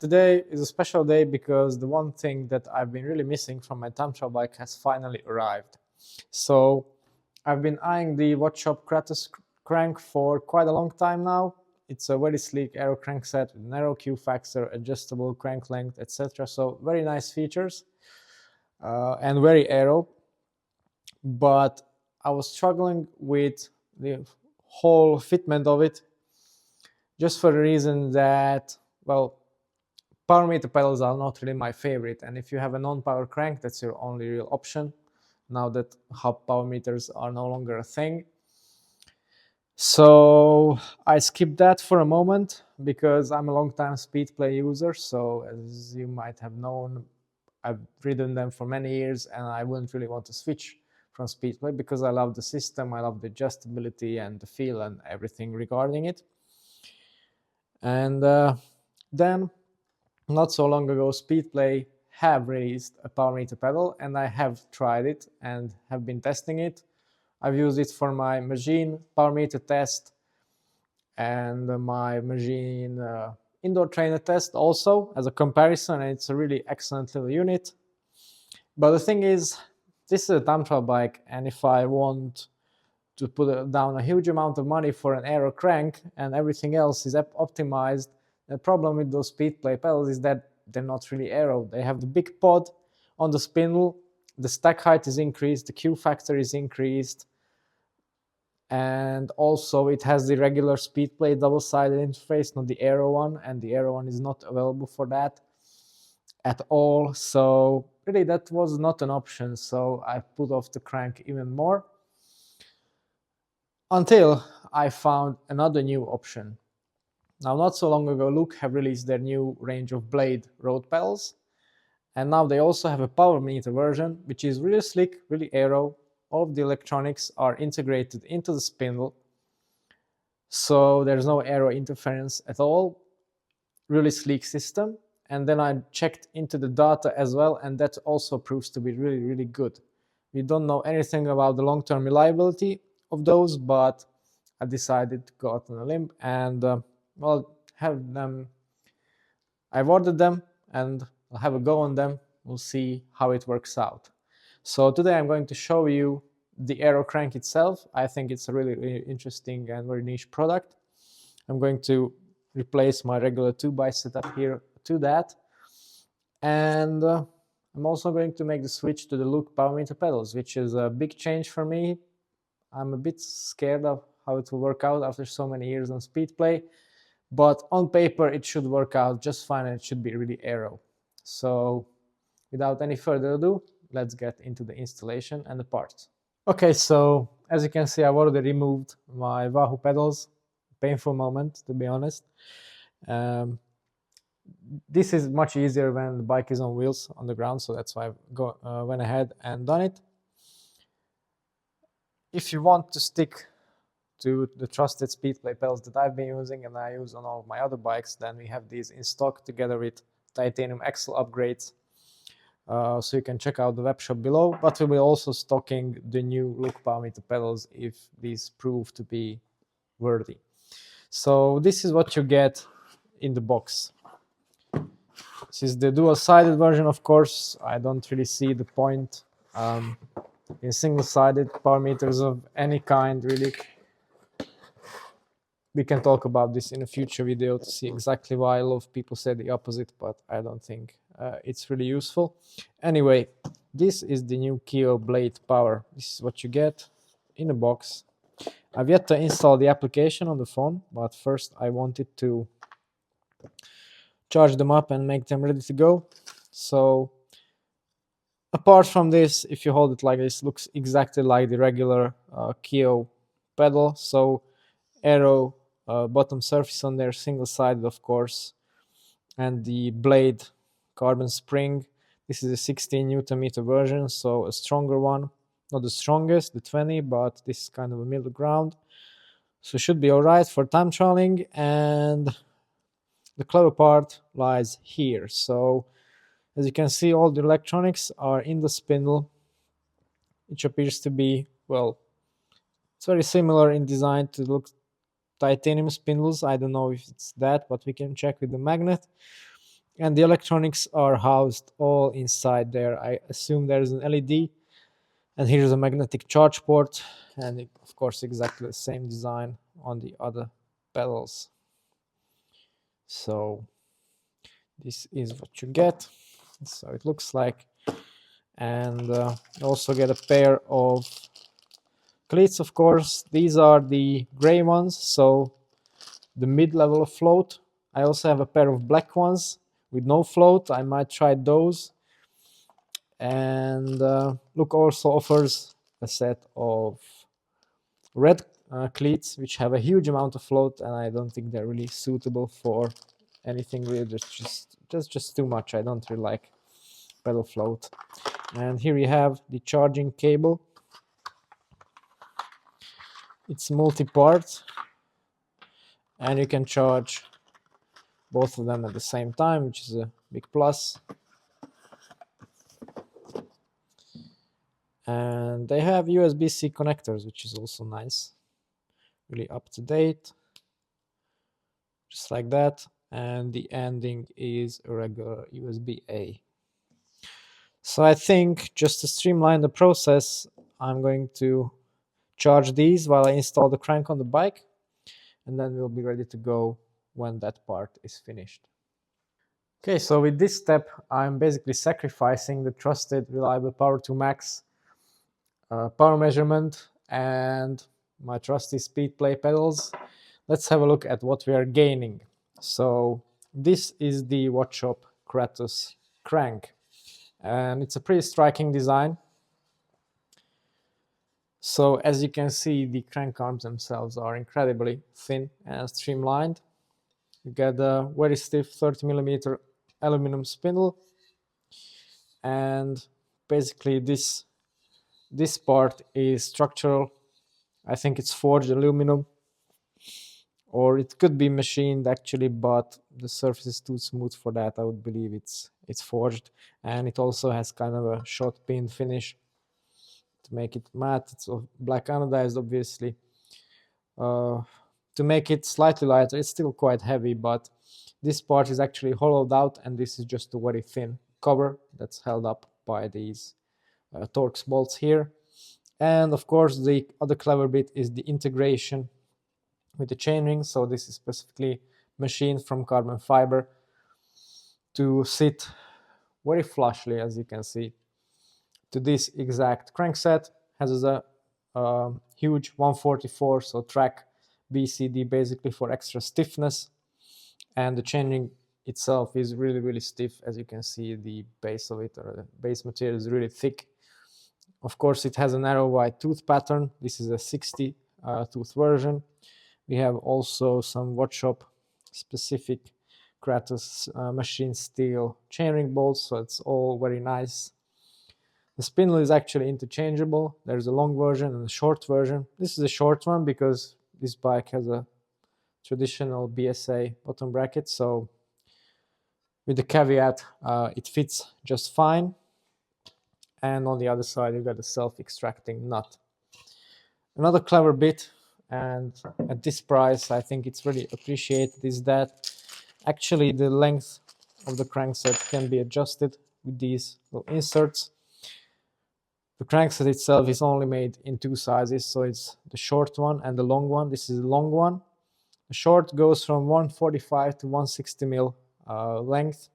Today is a special day because the one thing that I've been really missing from my time trial bike has finally arrived. So I've been eyeing the Wattshop Cratus crank for quite a long time now. It's a very sleek aero crankset with narrow Q factor, adjustable crank length, etc. So very nice features and very aero. But I was struggling with the whole fitment of it just for the reason that, well, power meter pedals are not really my favorite, and if you have a non-power crank, that's your only real option now that hub power meters are no longer a thing. So I skipped that for a moment because I'm a long-time Speedplay user, so as you might have known, I've ridden them for many years and I wouldn't really want to switch from Speedplay because I love the system, I love the adjustability and the feel and everything regarding it. And then not so long ago, Speedplay have released a power meter pedal, and I have tried it and have been testing it. I've used it for my machine power meter test and my machine indoor trainer test also as a comparison, and it's a really excellent little unit. But the thing is, this is a time trial bike, and if I want to put down a huge amount of money for an aero crank and everything else is optimized, the problem with those Speedplay pedals is that they're not really aero. They have the big pod on the spindle, the stack height is increased, the Q factor is increased, and also it has the regular Speedplay double-sided interface, not the aero one, and the aero one is not available for that at all. So really that was not an option, so I put off the crank even more until I found another new option. Now, not so long ago, Look have released their new range of Blade road pedals, and now they also have a power meter version, which is really slick, really aero. All of the electronics are integrated into the spindle, so there's no aero interference at all. Really sleek system. And then I checked into the data as well, and that also proves to be really, really good. We don't know anything about the long-term reliability of those, but I decided to go out on a limb and well, have them. I've ordered them and I'll have a go on them. We'll see how it works out. So today I'm going to show you the aero crank itself. I think it's a really, really interesting and very niche product. I'm going to replace my regular 2x setup here to that. And I'm also going to make the switch to the Look power meter pedals, which is a big change for me. I'm a bit scared of how it will work out after so many years on Speedplay, but on paper it should work out just fine and it should be really aero. So without any further ado, let's get into the installation and the parts. Okay, so as you can see, I've already removed my Wahoo pedals. Painful moment, to be honest. This is much easier when the bike is on wheels on the ground, so that's why I went ahead and done it. If you want to stick to the trusted Speedplay pedals that I've been using and I use on all of my other bikes, then we have these in stock together with titanium axle upgrades. So you can check out the web shop below, but we'll be also stocking the new Look power meter pedals if these prove to be worthy. So this is what you get in the box. This is the dual-sided version, of course. I don't really see the point in single-sided power meters of any kind, really. We can talk about this in a future video to see exactly why a lot of people say the opposite, but I don't think it's really useful. Anyway, this is the new Keo Blade Power. This is what you get in a box. I've yet to install the application on the phone, but first I wanted to charge them up and make them ready to go. So apart from this, if you hold it like this, it looks exactly like the regular Keo pedal. So aero bottom surface on there, single-sided of course, and the blade carbon spring. This is a 16 Newton meter version, so a stronger one. Not the strongest, the 20, but this is kind of a middle ground. So should be alright for time trialing, and the clever part lies here. So as you can see, all the electronics are in the spindle, which appears to be, well, it's very similar in design to look titanium spindles. I don't know if it's that, but we can check with the magnet. and the electronics are housed all inside there. I assume there's an LED, and here's a magnetic charge port, and of course exactly the same design on the other pedals. So this is what you get. So it looks like. And you also get a pair of cleats, of course. These are the gray ones, so the mid-level of float. I also have a pair of black ones with no float. I might try those. And Look also offers a set of red cleats, which have a huge amount of float, and I don't think they're really suitable for anything really. Just too much. I don't really like pedal float. And here you have the charging cable. It's multi-part, and you can charge both of them at the same time, which is a big plus. And they have USB-C connectors, which is also nice. Really up to date. Just like that. And the ending is a regular USB-A. So I think just to streamline the process, I'm going to charge these while I install the crank on the bike, and then we'll be ready to go when that part is finished. Okay, so with this step, I'm basically sacrificing the trusted, reliable Power2 Max power measurement and my trusty speed play pedals. Let's have a look at what we are gaining. So this is the Wattshop Cratus crank, and it's a pretty striking design. So as you can see, the crank arms themselves are incredibly thin and streamlined. You get a very stiff 30mm aluminum spindle, and basically this part is structural. I think it's forged aluminum, or it could be machined actually, but the surface is too smooth for that. I would believe it's forged, and it also has kind of a shot pin finish to make it matte. It's black anodized, obviously. To make it slightly lighter, it's still quite heavy, but this part is actually hollowed out, and this is just a very thin cover that's held up by these Torx bolts here. And of course, the other clever bit is the integration with the chainring. So this is specifically machined from carbon fiber to sit very flushly, as you can see, to this exact crankset. Has a huge 144 so track BCD, basically for extra stiffness, and the chainring itself is really stiff. As you can see, the base of it, or the base material, is really thick. Of course, it has a narrow wide tooth pattern. This is a 60 tooth version. We have also some Watchop specific Cratus machine steel chainring bolts, so it's all very nice. The spindle is actually interchangeable. There's a long version and a short version. This is a short one because this bike has a traditional BSA bottom bracket, so with the caveat, it fits just fine. And on the other side, you've got a self-extracting nut. Another clever bit, and at this price, I think it's really appreciated, is that actually the length of the crankset can be adjusted with these little inserts. The crankset itself is only made in two sizes, so it's the short one and the long one. This is the long one. The short goes from 145 to 160 mil length,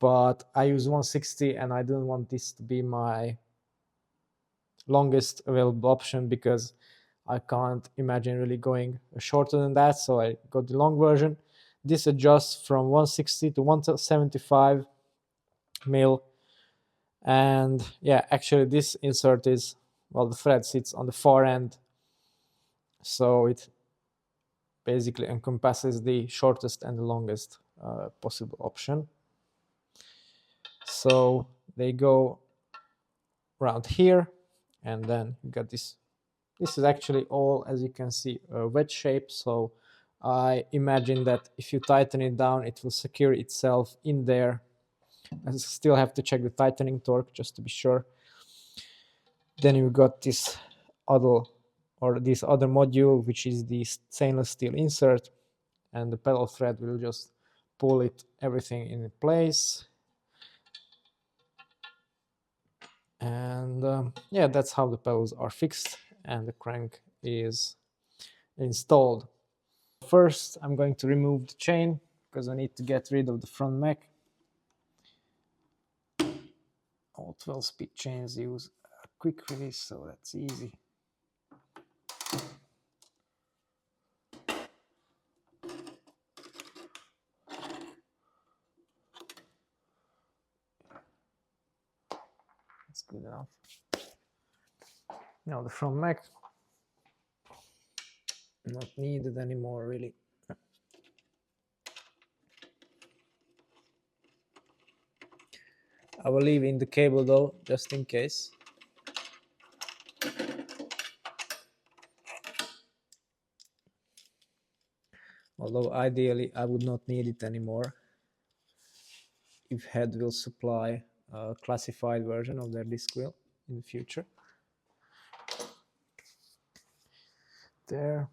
but I use 160, and I didn't want this to be my longest available option because I can't imagine really going shorter than that, so I got the long version. This adjusts from 160 to 175 mil, and yeah, actually this insert is, well, the thread sits on the far end, so it basically encompasses the shortest and the longest possible option. So they go around here, and then you got this. This is actually all, as you can see, a wedge shape, so I imagine that if you tighten it down, it will secure itself in there. I still have to check the tightening torque just to be sure. Then you've got this other module, which is the stainless steel insert, and the pedal thread will just pull it everything in place. And yeah, that's how the pedals are fixed and the crank is installed. First, I'm going to remove the chain because I need to get rid of the front mech. All 12-speed chains use a quick release, so that's easy. That's good enough. Now the front mech, not needed anymore really. I will leave in the cable though, just in case. Although ideally I would not need it anymore if Head will supply a classified version of their disc wheel in the future. There.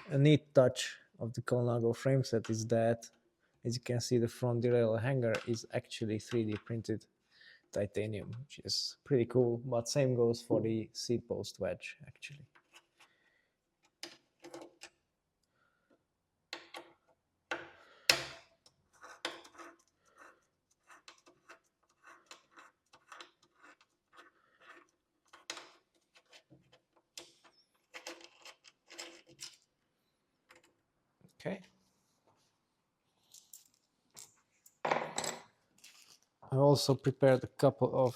A neat touch of the Colnago frame set is that, as you can see, the front derailleur hanger is actually 3D printed titanium, which is pretty cool, but same goes for the seat post wedge actually. Okay. I also prepared a couple of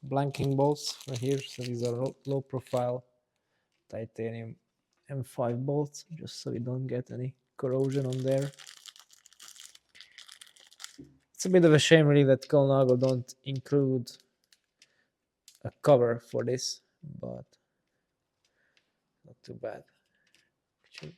blanking bolts right here. So these are low profile titanium M5 bolts, just so we don't get any corrosion on there. It's a bit of a shame really that Colnago don't include a cover for this, but not too bad actually.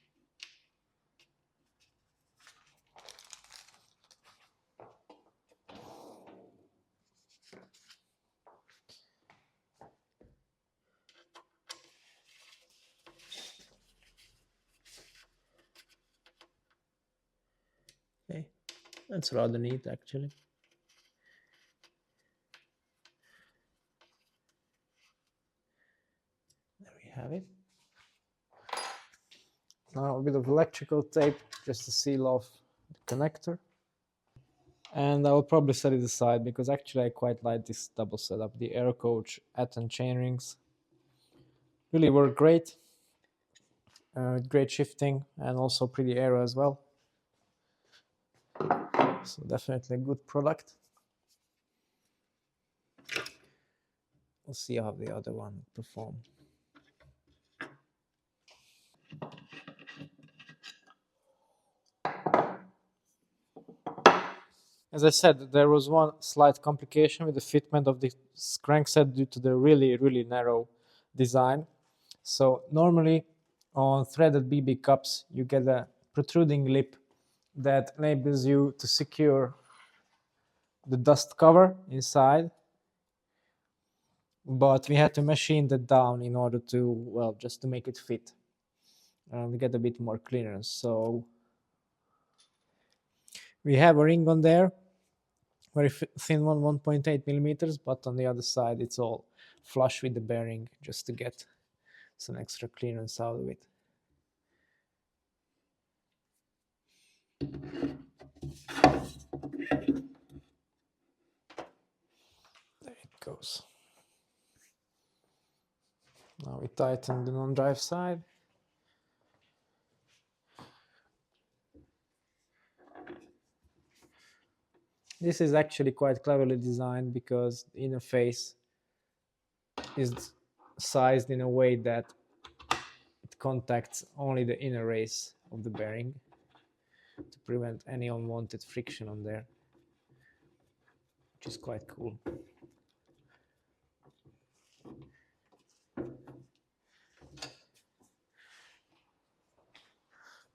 Okay, that's rather neat actually. There we have it. Now a bit of electrical tape just to seal off the connector. And I will probably set it aside because actually I quite like this double setup. The Aero Coach Atom chainrings really work great. Great shifting and also pretty aero as well. So definitely a good product. We'll see how the other one perform. As I said, there was one slight complication with the fitment of the crankset due to the really narrow design. So normally on threaded BB cups you get a protruding lip that enables you to secure the dust cover inside, but we had to machine that down in order to, well, just to make it fit and get a bit more clearance. So we have a ring on there, very thin one, 1.8 millimeters, but on the other side it's all flush with the bearing just to get some extra clearance out of it. There it goes. Now we tighten the non-drive side. This is actually quite cleverly designed because the inner face is sized in a way that it contacts only the inner race of the bearing to prevent any unwanted friction on there, which is quite cool.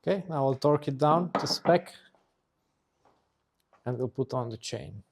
Okay, now I'll torque it down to spec and we'll put on the chain.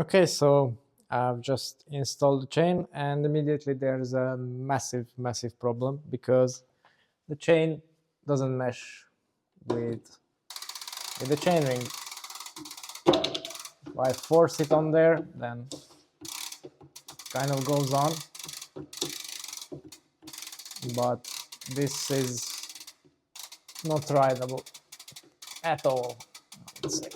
Okay, so I've just installed the chain, and immediately there's a massive problem because the chain doesn't mesh with the chainring. If I force it on there, then it kind of goes on, but this is not rideable at all, I would say.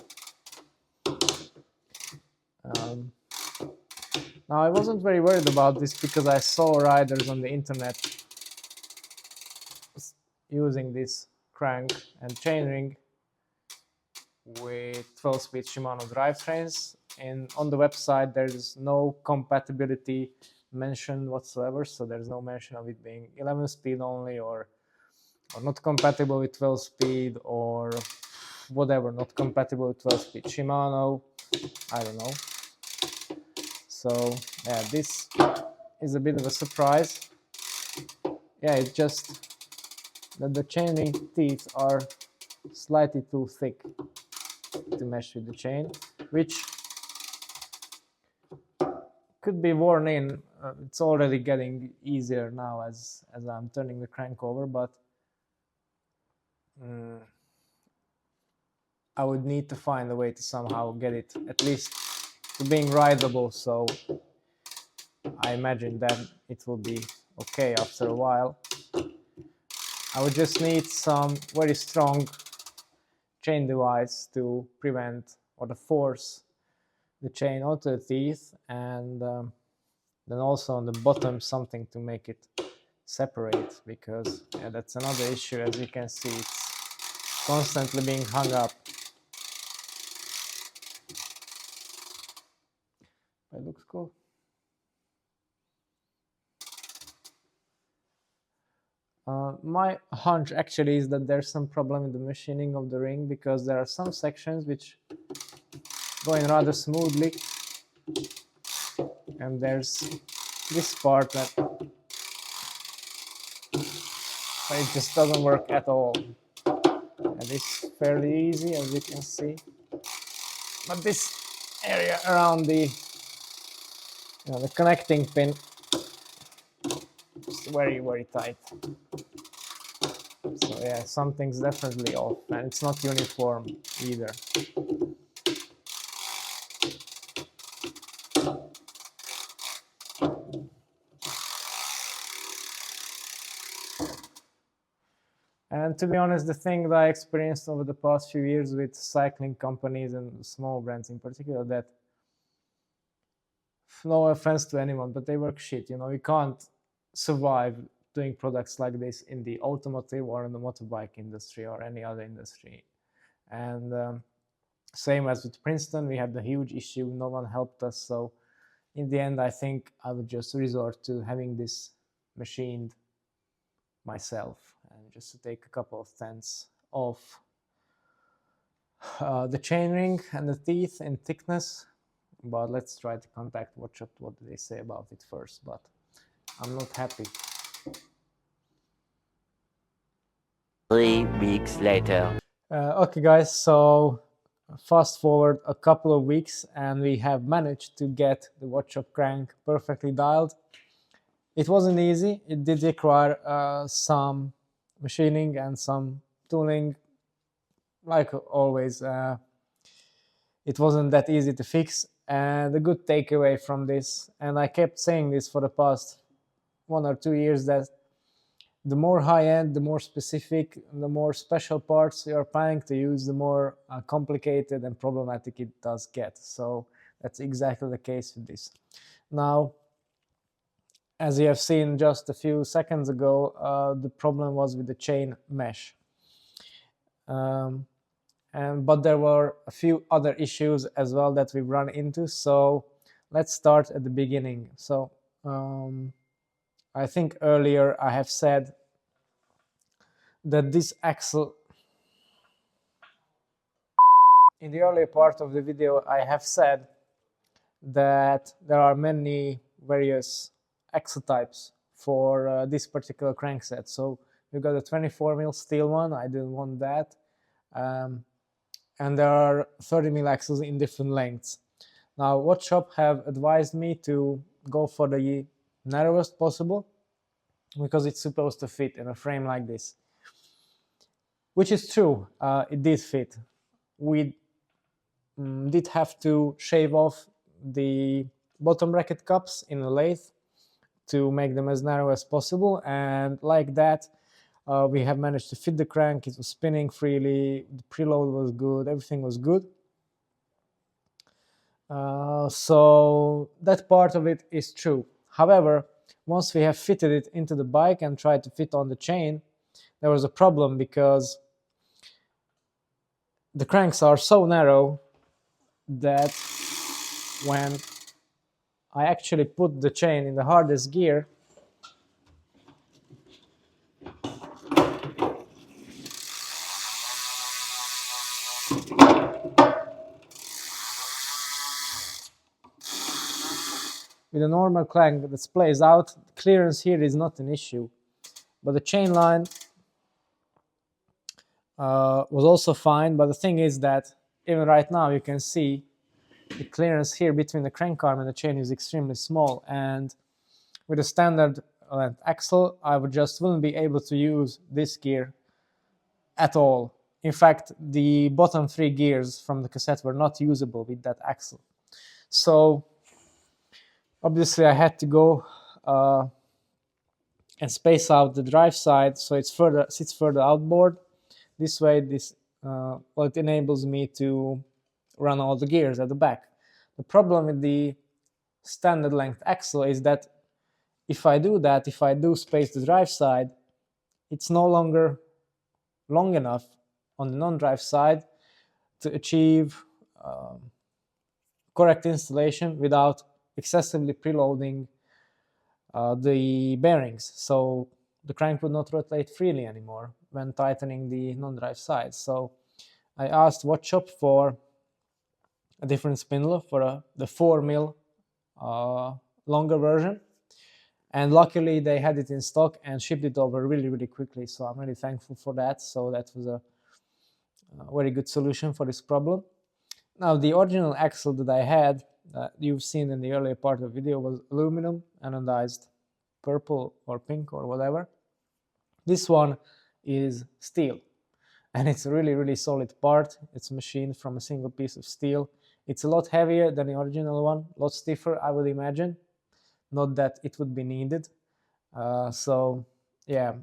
Now, I wasn't very worried about this because I saw riders on the internet using this crank and chainring with 12-speed Shimano drivetrains, and on the website there is no compatibility mentioned whatsoever, so there's no mention of it being 11-speed only, or not compatible with 12-speed, or whatever, not compatible with 12-speed Shimano, I don't know. So yeah, this is a bit of a surprise. Yeah, it's just that the chainring teeth are slightly too thick to mesh with the chain, which could be worn in. It's already getting easier now as I'm turning the crank over, but I would need to find a way to somehow get it at least to being rideable, so I imagine that it will be okay after a while. I would just need some very strong chain device to prevent or to force the chain onto the teeth, and then also on the bottom something to make it separate, because yeah, that's another issue. As you can see, it's constantly being hung up. It looks cool. My hunch actually is that there's some problem in the machining of the ring, because there are some sections which going rather smoothly, and there's this part that it just doesn't work at all. And it's fairly easy, as you can see, but this area around the the connecting pin is very tight. So yeah, something's definitely off, and it's not uniform either. And to be honest, the thing that I experienced over the past few years with cycling companies and small brands in particular, that no offense to anyone, but they work shit. You know, you can't survive doing products like this in the automotive or in the motorbike industry or any other industry. And same as with Princeton, we had the huge issue. No one helped us. So in the end, I think I would just resort to having this machined myself, and just to take a couple of tenths off the chainring and the teeth in thickness. But let's try to contact Watchop. What do they say about it first? But I'm not happy. 3 weeks later. Okay guys, so fast forward a couple of weeks and we have managed to get the Wattshop crank perfectly dialed. It wasn't easy. It did require some machining and some tooling. Like always, it wasn't that easy to fix. And the good takeaway from this, and I kept saying this for the past 1 or 2 years, that the more high-end, the more specific, the more special parts you're planning to use, the more complicated and problematic it does get. So that's exactly the case with this. Now, as you have seen just a few seconds ago, the problem was with the chain mesh. But there were a few other issues as well that we've run into. So let's start at the beginning. So I think earlier I have said that this axle, in the earlier part of the video I have said that there are many various axle types for this particular crankset. So we've got a 24mm steel one, I didn't want that, and there are 30mm axles in different lengths. Now, Watchop have advised me to go for the narrowest possible because it's supposed to fit in a frame like this, which is true. It did fit. We did have to shave off the bottom bracket cups in a lathe to make them as narrow as possible, and like that we have managed to fit the crank. It was spinning freely, the preload was good, everything was good. So that part of it is true. However, once we have fitted it into the bike and tried to fit on the chain, there was a problem because the cranks are so narrow that when I actually put the chain in the hardest gear, with a normal crank that splays out, clearance here is not an issue. But the chain line was also fine, but the thing is that even right now you can see the clearance here between the crank arm and the chain is extremely small, and with a standard length axle I wouldn't be able to use this gear at all. In fact, the bottom 3 gears from the cassette were not usable with that axle. So obviously I had to go and space out the drive side so it sits further outboard. This way, it enables me to run all the gears at the back. The problem with the standard length axle is that if I do space the drive side, it's no longer long enough on the non-drive side to achieve correct installation without excessively preloading the bearings. So the crank would not rotate freely anymore when tightening the non-drive side. So I asked Watchop for a different spindle for the 4mm longer version, and luckily they had it in stock and shipped it over really quickly, so I'm really thankful for that. So that was a very good solution for this problem. Now, the original axle that I had, you've seen in the earlier part of the video, was aluminum, anodized purple or pink or whatever. This one is steel, and it's a really solid part. It's machined from a single piece of steel. It's a lot heavier than the original one, a lot stiffer, I would imagine. Not that it would be needed. So yeah,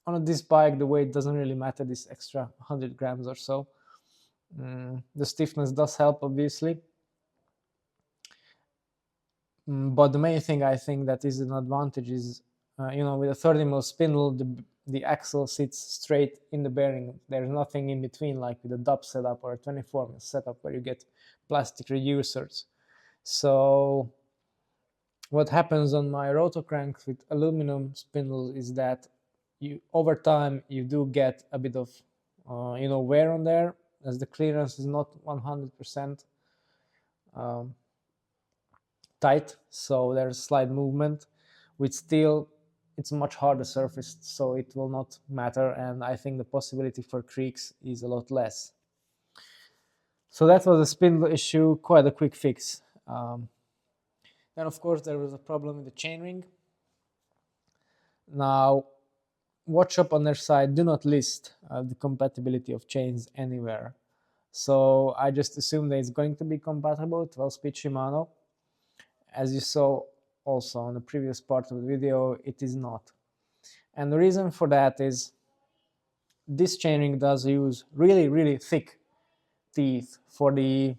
on this bike the weight doesn't really matter, this extra 100 grams or so. The stiffness does help, obviously. But the main thing I think that is an advantage is, with a 30mm spindle, the axle sits straight in the bearing. There's nothing in between, like with a dub setup or a 24mm setup where you get plastic reducers. So what happens on my rotor cranks with aluminum spindles is that over time you do get a bit of wear on there, as the clearance is not 100% tight, so there's slight movement. With steel it's a much harder surface, so it will not matter, and I think the possibility for creaks is a lot less. So that was a spindle issue, quite a quick fix. Then of course there was a problem with the chainring. Now, Watchop on their side do not list the compatibility of chains anywhere, so I just assume that it's going to be compatible with 12-speed Shimano. As you saw also on the previous part of the video, it is not. And the reason for that is this chainring does use really thick teeth for the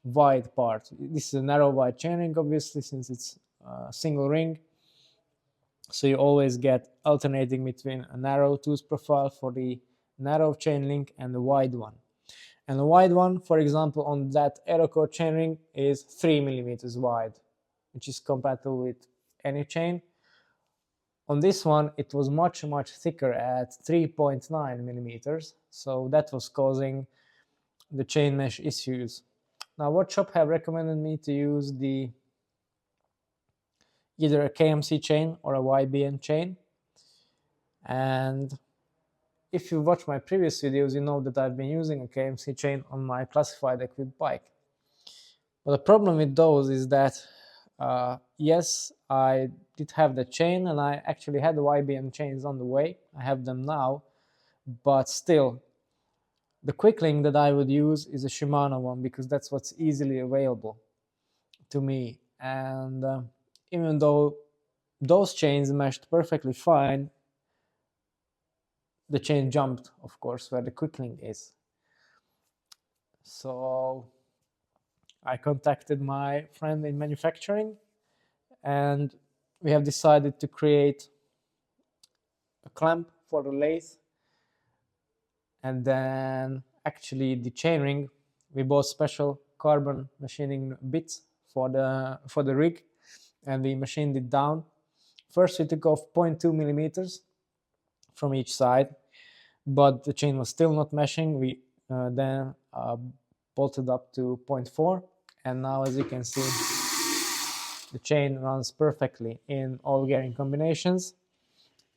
wide part. This is a narrow wide chainring, obviously, since it's a single ring. So you always get alternating between a narrow tooth profile for the narrow chain link and the wide one. And the wide one, for example, on that aero chainring is 3mm wide, which is compatible with any chain. On this one, it was much thicker at 3.9mm, so that was causing the chain mesh issues. Now, Watchop have recommended me to use either a KMC chain or a YBN chain, and if you watch my previous videos, you know that I've been using a KMC chain on my classified equipped bike. But the problem with those is that yes, I did have the chain, and I actually had the YBM chains on the way. I have them now, but still, the quick link that I would use is a Shimano one because that's what's easily available to me. And even though those chains meshed perfectly fine, the chain jumped, of course, where the quick link is. So I contacted my friend in manufacturing, and we have decided to create a clamp for the lathe, and then actually the chainring, we bought special carbon machining bits for the rig, and we machined it down. First we took off 0.2 millimeters from each side, but the chain was still not meshing. We then bolted up to 0.4, and now as you can see, the chain runs perfectly in all gearing combinations,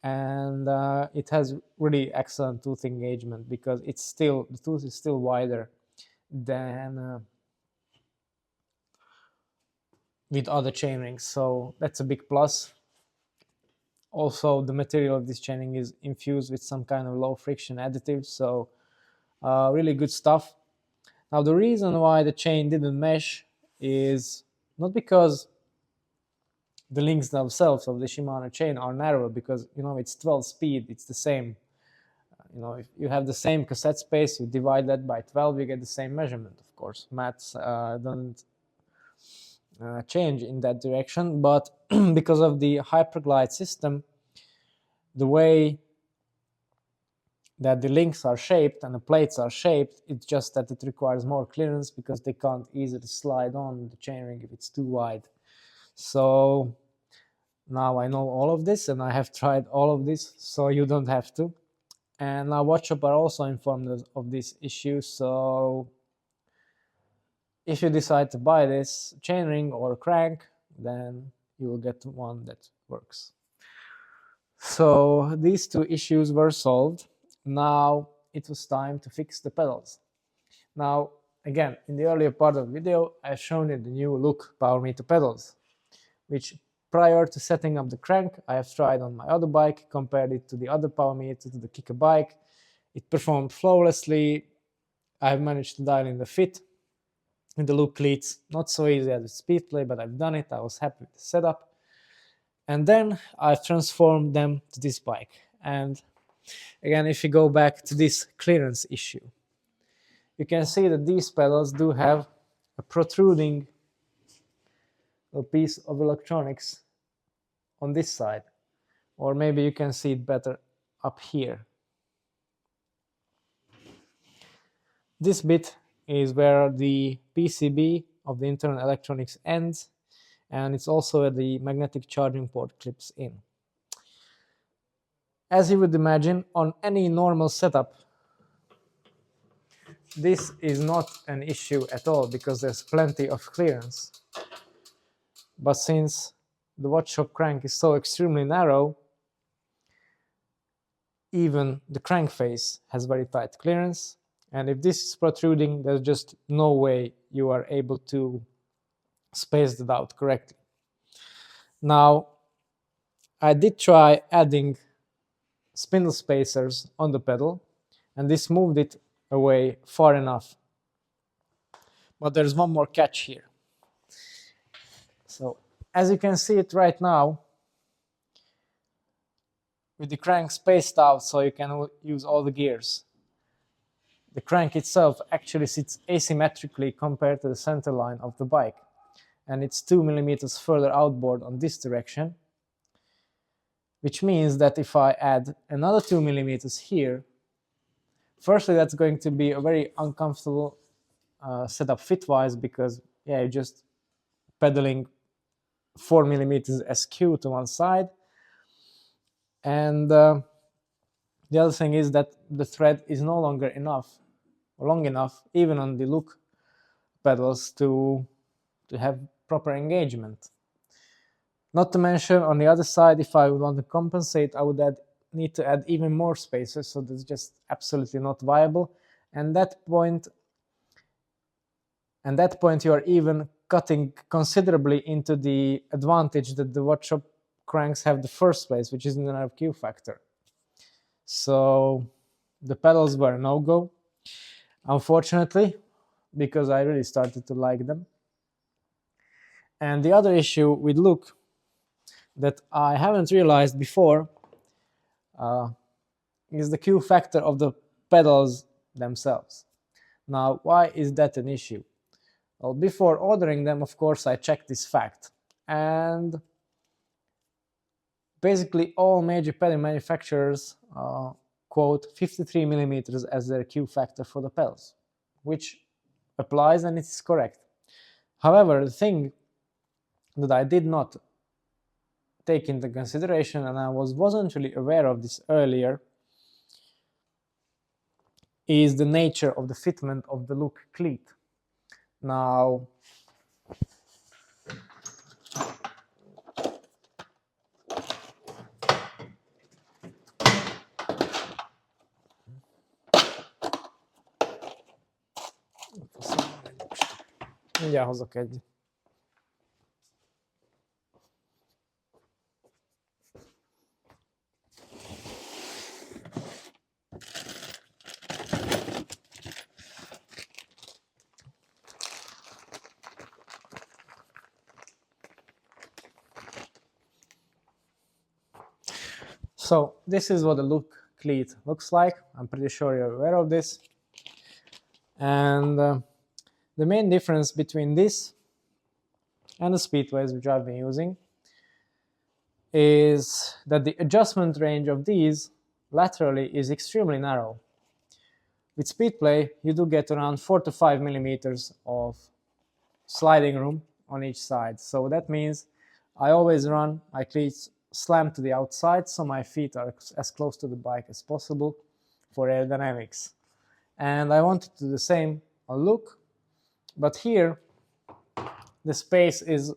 and it has really excellent tooth engagement because the tooth is still wider than with other chainrings, so that's a big plus. Also, the material of this chaining is infused with some kind of low friction additive, so really good stuff. Now, the reason why the chain didn't mesh is not because the links themselves of the Shimano chain are narrow, because it's 12 speed, it's the same. If you have the same cassette space, you divide that by 12, you get the same measurement. Of course, maths doesn't change in that direction, but because of the hyperglide system, the way that the links are shaped and the plates are shaped, it's just that it requires more clearance because they can't easily slide on the chainring if it's too wide. So now I know all of this, and I have tried all of this, so you don't have to. And now Watchop are also informed of this issue, so if you decide to buy this chainring or crank, then you will get one that works. So these two issues were solved. Now it was time to fix the pedals. Now, again, in the earlier part of the video, I've shown you the new look power meter pedals, which prior to setting up the crank, I have tried on my other bike, compared it to the other power meter, to the Kicker bike. It performed flawlessly. I've managed to dial in the fit in the loop cleats. Not so easy as with Speedplay, but I've done it. I was happy with the setup. And then I've transformed them to this bike. And again, if you go back to this clearance issue, you can see that these pedals do have a protruding piece of electronics on this side, or maybe you can see it better up here. This bit is where the PCB of the internal electronics ends, and it's also where the magnetic charging port clips in. As you would imagine, on any normal setup, this is not an issue at all because there's plenty of clearance. But since the Wattshop crank is so extremely narrow, even the crank face has very tight clearance, and if this is protruding, there's just no way you are able to space it out correctly. Now, I did try adding spindle spacers on the pedal, and this moved it away far enough. But there's one more catch here. So, as you can see it right now, with the crank spaced out so you can use all the gears, the crank itself actually sits asymmetrically compared to the center line of the bike, and it's 2 millimeters further outboard on this direction, which means that if I add another 2 millimeters here, firstly, that's going to be a very uncomfortable setup fit-wise, because you're just pedaling 4 millimeters askew to one side, and the other thing is that the thread is no longer long enough, even on the look pedals, to have proper engagement. Not to mention, on the other side, if I would want to compensate, I would need to add even more spacers, so that's just absolutely not viable. And at that point, And at that point you are even cutting considerably into the advantage that the Wattshop cranks have the first place, which is in the Q factor. So the pedals were a no-go, unfortunately, because I really started to like them. And the other issue with look that I haven't realized before is the Q factor of the pedals themselves. Now, why is that an issue? Well, before ordering them, of course, I checked this fact. And basically all major pedal manufacturers quote 53 millimeters as their Q factor for the pedals, which applies and it is correct. However, the thing that I did not take into consideration, and I wasn't really aware of this earlier, is the nature of the fitment of the look cleat. Now, mindjárt hozok egy. So this is what the look cleat looks like. I'm pretty sure you're aware of this. And the main difference between this and the speedways which I've been using is that the adjustment range of these laterally is extremely narrow. With speedplay, you do get around 4 to 5 millimeters of sliding room on each side. So that means I always run my cleats slammed to the outside, so my feet are as close to the bike as possible for aerodynamics. And I wanted to do the same on look, but here the space is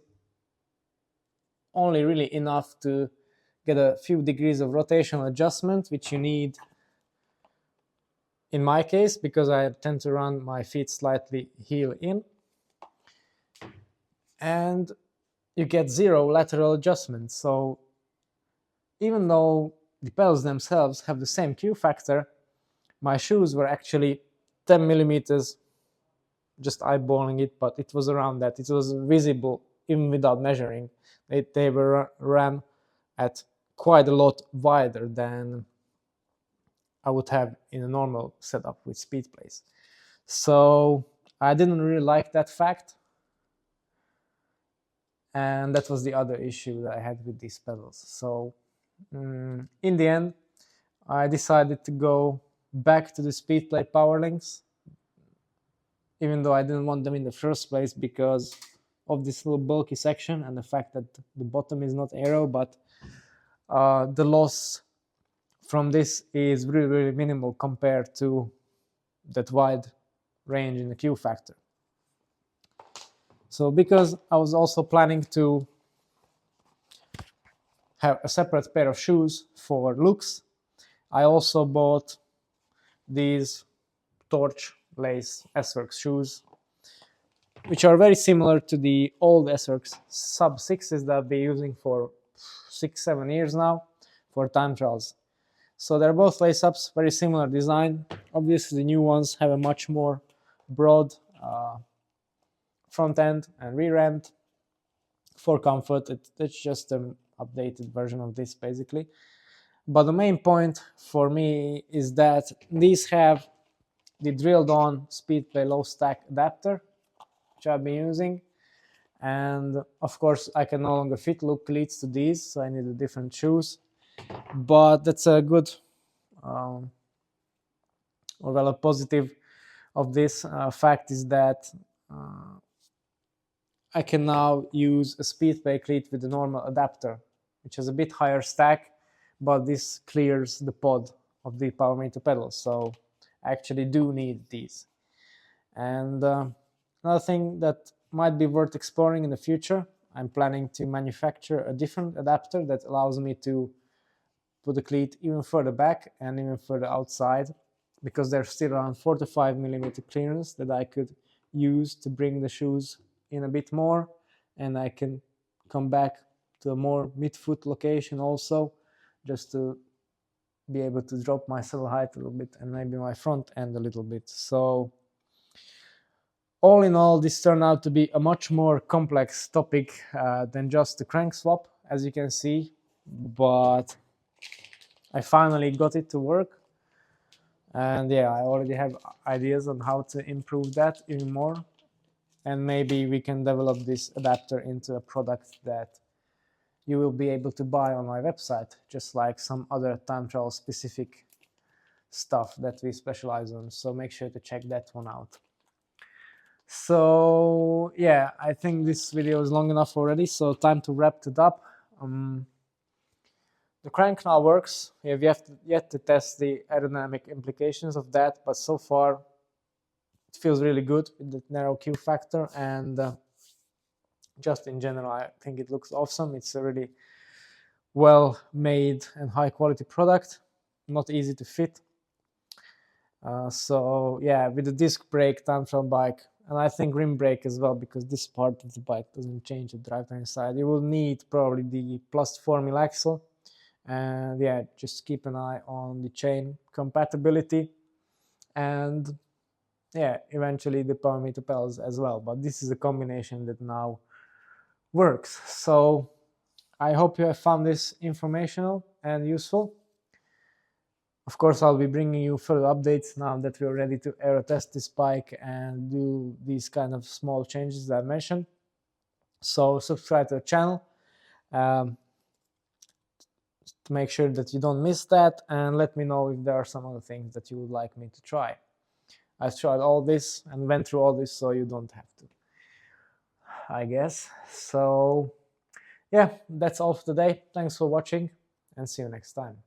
only really enough to get a few degrees of rotational adjustment, which you need in my case because I tend to run my feet slightly heel in. And you get zero lateral adjustment. So even though the pedals themselves have the same Q factor, my shoes were actually 10 millimeters, just eyeballing it, but it was around that. It was visible even without measuring. They were ran at quite a lot wider than I would have in a normal setup with speedplays. So I didn't really like that fact. And that was the other issue that I had with these pedals. So in the end, I decided to go back to the speedplay power links, even though I didn't want them in the first place because of this little bulky section and the fact that the bottom is not aero, but the loss from this is really, really minimal compared to that wide range in the Q factor. So because I was also planning to have a separate pair of shoes for looks, I also bought these torch lace S-Works shoes, which are very similar to the old S-Works sub 6s that I've been using for 6-7 years now for time trials. So they're both lace-ups, very similar design. Obviously the new ones have a much more broad front end and rear end for comfort. It's just an updated version of this basically. But the main point for me is that these have the drilled on speedplay low stack adapter, which I've been using. And of course I can no longer fit look cleats to these, so I need different shoes. But that's a good or well, a positive of this fact is that I can now use a speedplay cleat with a normal adapter, which has a bit higher stack, but this clears the pod of the power meter pedals, so I actually do need these. And another thing that might be worth exploring in the future, I'm planning to manufacture a different adapter that allows me to put the cleat even further back and even further outside, because there's still around 4 to 5 millimeter clearance that I could use to bring the shoes in a bit more, and I can come back to a more midfoot location also, just to be able to drop my saddle height a little bit and maybe my front end a little bit. So all in all, this turned out to be a much more complex topic than just the crank swap, as you can see, but I finally got it to work. And yeah, I already have ideas on how to improve that even more. And maybe we can develop this adapter into a product that you will be able to buy on my website, just like some other time travel specific stuff that we specialize on. So make sure to check that one out. So yeah, I think this video is long enough already, so time to wrap it up. The crank now works. We have yet to test the aerodynamic implications of that, but so far it feels really good with the narrow Q factor, and just in general I think it looks awesome. It's a really well made and high quality product, not easy to fit. So yeah, with the disc brake time trial bike, and I think rim brake as well, because this part of the bike doesn't change the drivetrain side, you will need probably the plus 4 mil axle. And yeah, just keep an eye on the chain compatibility, and yeah, eventually the power meter pedals as well. But this is a combination that now works. So I hope you have found this informational and useful. Of course, I'll be bringing you further updates now that we're ready to aero test this bike and do these kind of small changes that I mentioned. So subscribe to the channel to make sure that you don't miss that, and let me know if there are some other things that you would like me to try. I've tried all this and went through all this, so you don't have to, I guess. So yeah, that's all for today. Thanks for watching, and see you next time.